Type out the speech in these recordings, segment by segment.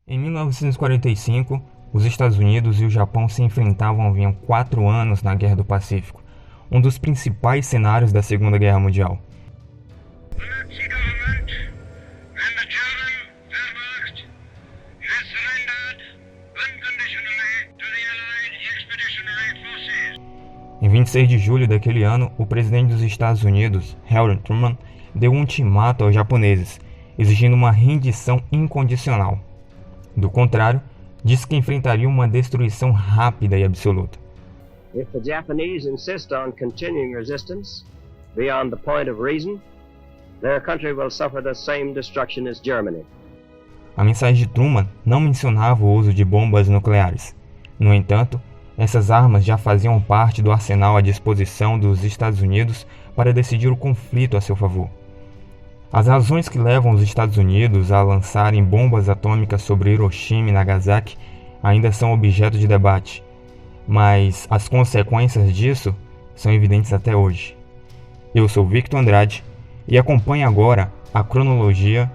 Em 1945, os Estados Unidos e o Japão se enfrentavam havia 4 anos na Guerra do Pacífico, um dos principais cenários da Segunda Guerra Mundial. Em 26 de julho daquele ano, o presidente dos Estados Unidos, Harry Truman, deu um ultimato aos japoneses, exigindo uma rendição incondicional. Do contrário, disse que enfrentaria uma destruição rápida e absoluta. If the Japanese insist on continuing resistance beyond the point of reason, their country will suffer the same destruction as Germany. A mensagem de Truman não mencionava o uso de bombas nucleares. No entanto, essas armas já faziam parte do arsenal à disposição dos Estados Unidos para decidir o conflito a seu favor. As razões que levam os Estados Unidos a lançarem bombas atômicas sobre Hiroshima e Nagasaki ainda são objeto de debate, mas as consequências disso são evidentes até hoje. Eu sou Victor Andrade e acompanhe agora a cronologia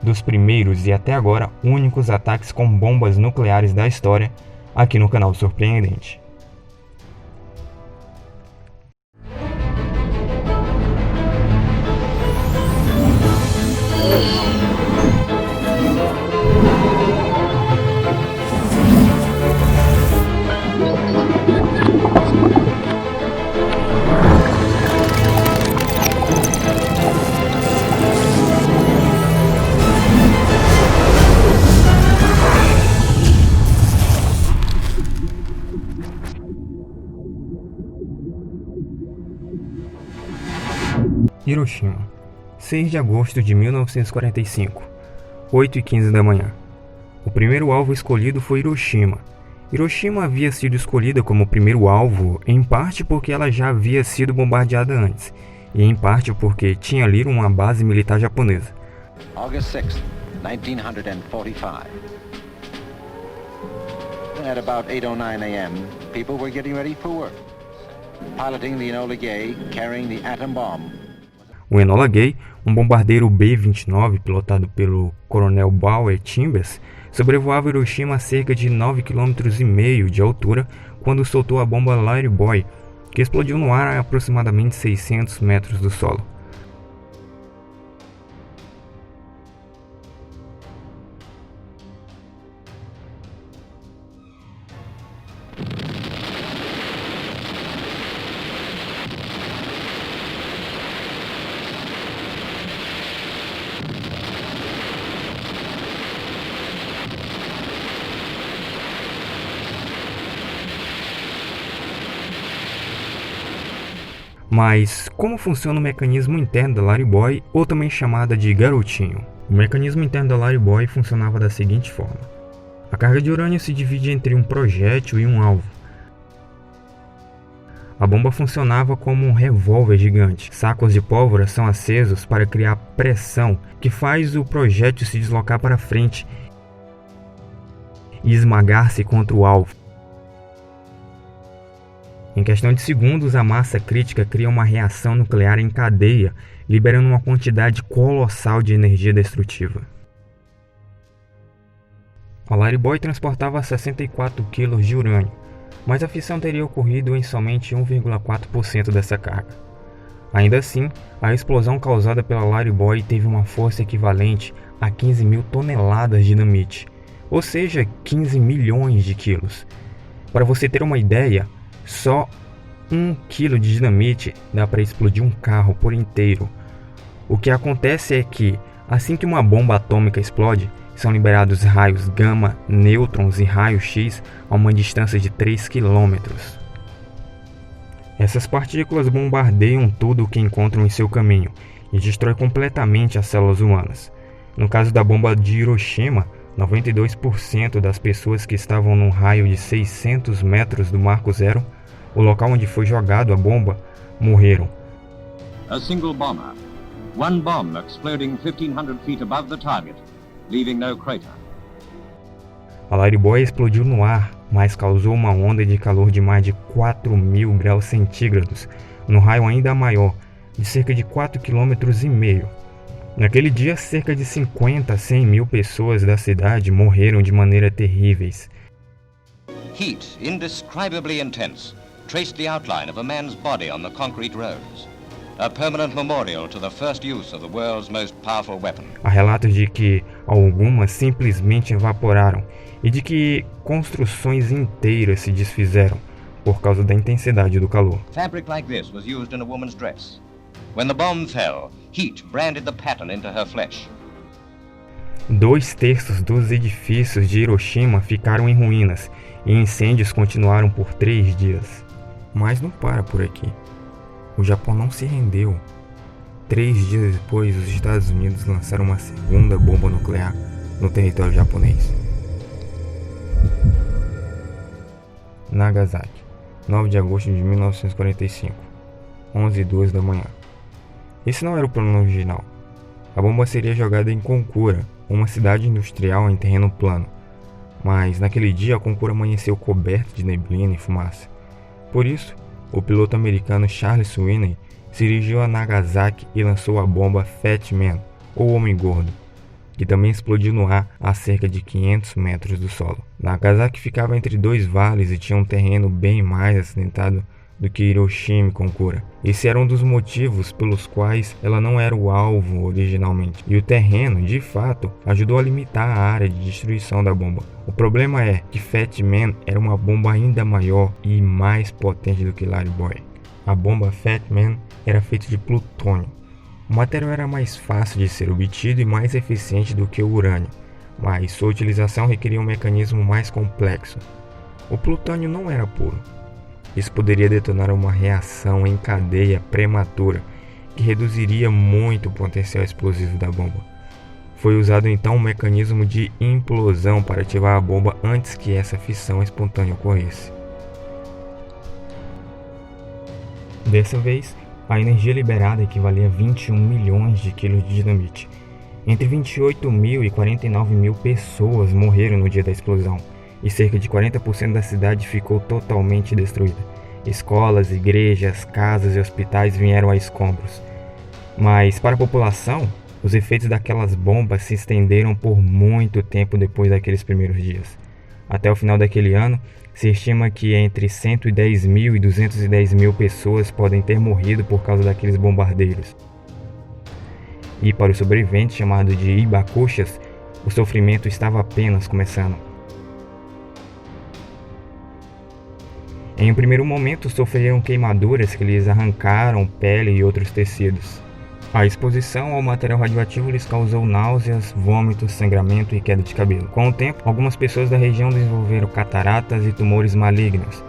dos primeiros e até agora únicos ataques com bombas nucleares da história aqui no canal Surpreendente. Hiroshima, 6 de agosto de 1945, 8h15 da manhã. O primeiro alvo escolhido foi Hiroshima. Hiroshima havia sido escolhida como primeiro alvo em parte porque ela já havia sido bombardeada antes, e em parte porque tinha ali uma base militar japonesa. August 6, 1945. At about 8:09 a.m., people were getting ready for work. Piloting the Enola Gay, carrying the atom bomb. O Enola Gay, um bombardeiro B-29 pilotado pelo coronel Bauer Timbers, sobrevoava Hiroshima a cerca de 9,5 km de altura quando soltou a bomba Larry Boy, que explodiu no ar a aproximadamente 600 metros do solo. Mas como funciona o mecanismo interno da Larry Boy, ou também chamada de garotinho? O mecanismo interno da Larry Boy funcionava da seguinte forma. A carga de urânio se divide entre um projétil e um alvo. A bomba funcionava como um revólver gigante. Sacos de pólvora são acesos para criar pressão, que faz o projétil se deslocar para frente e esmagar-se contra o alvo. Em questão de segundos, a massa crítica cria uma reação nuclear em cadeia, liberando uma quantidade colossal de energia destrutiva. A Larry Boy transportava 64 kg de urânio, mas a fissão teria ocorrido em somente 1,4% dessa carga. Ainda assim, a explosão causada pela Larry Boy teve uma força equivalente a 15.000 toneladas de dinamite, ou seja, 15 milhões de quilos. Para você ter uma ideia, só 1 kg de dinamite dá para explodir um carro por inteiro. O que acontece é que, assim que uma bomba atômica explode, são liberados raios gama, nêutrons e raios X a uma distância de 3 km. Essas partículas bombardeiam tudo o que encontram em seu caminho e destroem completamente as células humanas. No caso da bomba de Hiroshima, 92% das pessoas que estavam num raio de 600 metros do marco zero, o local onde foi jogado a bomba, morreram. A single bomber, one bomb exploding 1,500 feet above the target, leaving no crater. A Larry Boy explodiu no ar, mas causou uma onda de calor de mais de 4.000 graus centígrados, no raio ainda maior, de cerca de 4,5 km. Naquele dia, cerca de 50 a 100 mil pessoas da cidade morreram de maneira terríveis. Heat, indescribably intense, traced the outline of a man's body on the concrete roads. A permanent memorial to the first use of the world's most powerful weapon. Há relatos de que algumas simplesmente evaporaram e de que construções inteiras se desfizeram por causa da intensidade do calor. Fabric like this was used in a woman's dress. When the bomb fell, heat branded the pattern into her flesh. 2/3 dos edifícios de Hiroshima ficaram em ruínas e incêndios continuaram por 3 dias. Mas não para por aqui. O Japão não se rendeu. 3 dias depois, os Estados Unidos lançaram uma segunda bomba nuclear no território japonês. Nagasaki, 9 de agosto de 1945, 11h02 da manhã. Esse não era o plano original. A bomba seria jogada em Konkura, uma cidade industrial em terreno plano. Mas naquele dia, Konkura amanheceu coberto de neblina e fumaça. Por isso, o piloto americano Charles Sweeney se dirigiu a Nagasaki e lançou a bomba Fat Man, ou Homem Gordo, que também explodiu no ar a cerca de 500 metros do solo. Nagasaki ficava entre 2 vales e tinha um terreno bem mais acidentado do que Hiroshima e Konkura. Esse era um dos motivos pelos quais ela não era o alvo originalmente. E o terreno, de fato, ajudou a limitar a área de destruição da bomba. O problema é que Fat Man era uma bomba ainda maior e mais potente do que Larry Boy. A bomba Fat Man era feita de plutônio. O material era mais fácil de ser obtido e mais eficiente do que o urânio, mas sua utilização requeria um mecanismo mais complexo. O plutônio não era puro. Isso poderia detonar uma reação em cadeia prematura que reduziria muito o potencial explosivo da bomba. Foi usado então um mecanismo de implosão para ativar a bomba antes que essa fissão espontânea ocorresse. Dessa vez, a energia liberada equivalia a 21 milhões de quilos de dinamite. Entre 28 mil e 49 mil pessoas morreram no dia da explosão, e cerca de 40% da cidade ficou totalmente destruída. Escolas, igrejas, casas e hospitais vieram a escombros. Mas para a população, os efeitos daquelas bombas se estenderam por muito tempo depois daqueles primeiros dias. Até o final daquele ano, se estima que entre 110 mil e 210 mil pessoas podem ter morrido por causa daqueles bombardeiros. E para os sobreviventes, chamados de hibakushas, o sofrimento estava apenas começando. Em um primeiro momento, sofreram queimaduras que lhes arrancaram pele e outros tecidos. A exposição ao material radioativo lhes causou náuseas, vômitos, sangramento e queda de cabelo. Com o tempo, algumas pessoas da região desenvolveram cataratas e tumores malignos.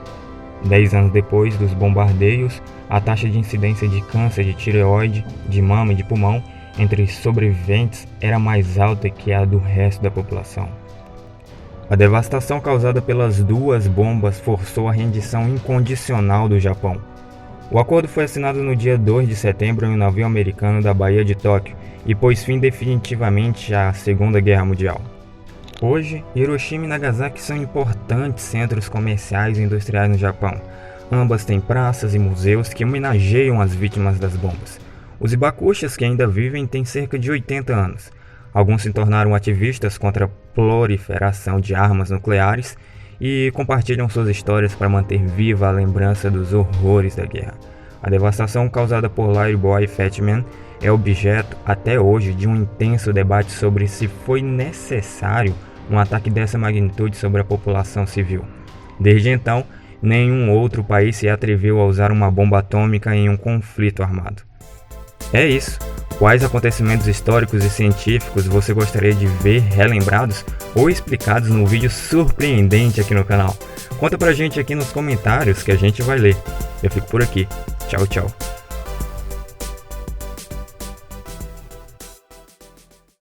10 anos depois dos bombardeios, a taxa de incidência de câncer de tireoide, de mama e de pulmão entre sobreviventes era mais alta que a do resto da população. A devastação causada pelas 2 bombas forçou a rendição incondicional do Japão. O acordo foi assinado no dia 2 de setembro em um navio americano da Baía de Tóquio e pôs fim definitivamente à Segunda Guerra Mundial. Hoje, Hiroshima e Nagasaki são importantes centros comerciais e industriais no Japão. Ambas têm praças e museus que homenageiam as vítimas das bombas. Os hibakushas que ainda vivem têm cerca de 80 anos. Alguns se tornaram ativistas contra a proliferação de armas nucleares e compartilham suas histórias para manter viva a lembrança dos horrores da guerra. A devastação causada por Larry Boy e Fat Man é objeto, até hoje, de um intenso debate sobre se foi necessário um ataque dessa magnitude sobre a população civil. Desde então, nenhum outro país se atreveu a usar uma bomba atômica em um conflito armado. É isso. Quais acontecimentos históricos e científicos você gostaria de ver relembrados ou explicados num vídeo surpreendente aqui no canal? Conta pra gente aqui nos comentários que a gente vai ler. Eu fico por aqui. Tchau, tchau.